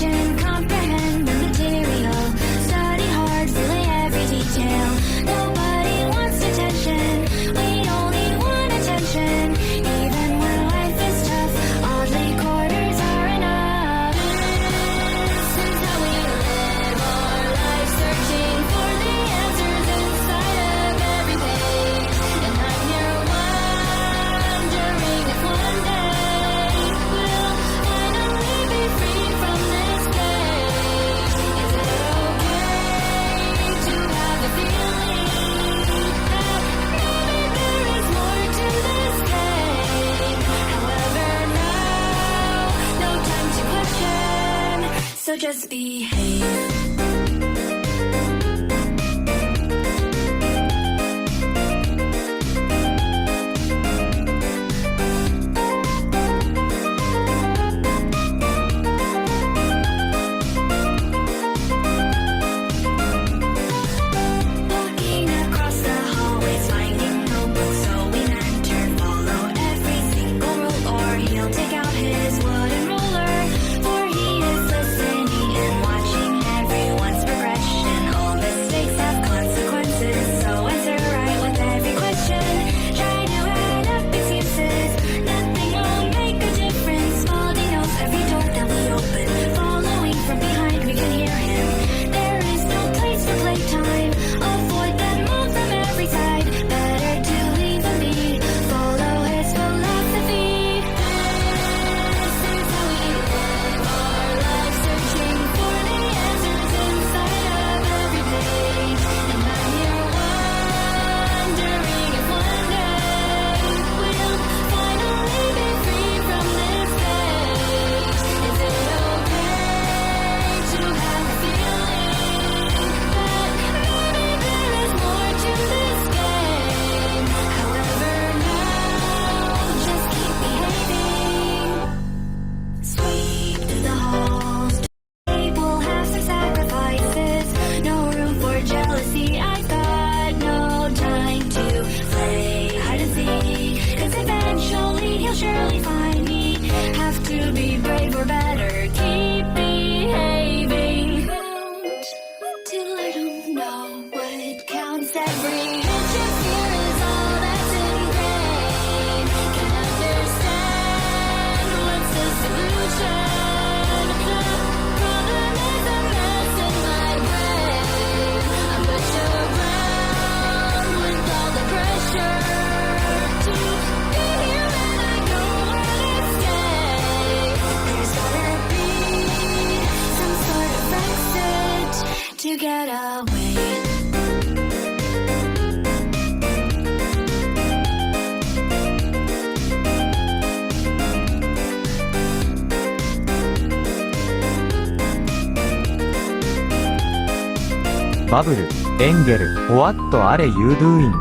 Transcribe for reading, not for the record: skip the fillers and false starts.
attention, comprehend the material, study hard, fully every detail. Nobody wants attention, we only want attention. Even when life is tough, oddly quarters are enough. This is how we live our life, searching for the answers inside of every page. And I'm here wondering if one day we'll finally be free from this cage. Is it okay to have a feeling that maybe there is more to this game? However, now, no time to question, so just behave. Walking across the hallways, finding notebooks, so we enter. Follow every single rule, or he'll take out his wooden ruler. For he is listening and watching everyone's progression. All mistakes have consequences, so answer right with every question. Try to add up excuses, nothing will make a difference. Baldy knows every door that we open. Following from behind, we can hear him. There is no place for playtime. Avoid them all from every side. Better to leave him be. Follow his philosophy. This is how we live our life, searching for the answers inside of every page. And I'm here wondering if one day we'll finally be free from this cage. Is it okay to have a feeling that maybe there is more to this game? However, now, just keep behaving. Sweep through the halls. We'll have some sacrifices. No room for jealousy. I've got no time to play hide and seek. 'Cause eventually he'll surely find me. Have to be brave or better keep behaving. Till I don't know what counts. Every inch of fear is all that's ingrained. Can understand what's the solution. The problem is a mess in my brain. I'm pushed around with all the pressure to be here when I go and stay. There's gotta be some sort of exit to get away.バブル、エンゲル、what are you doing?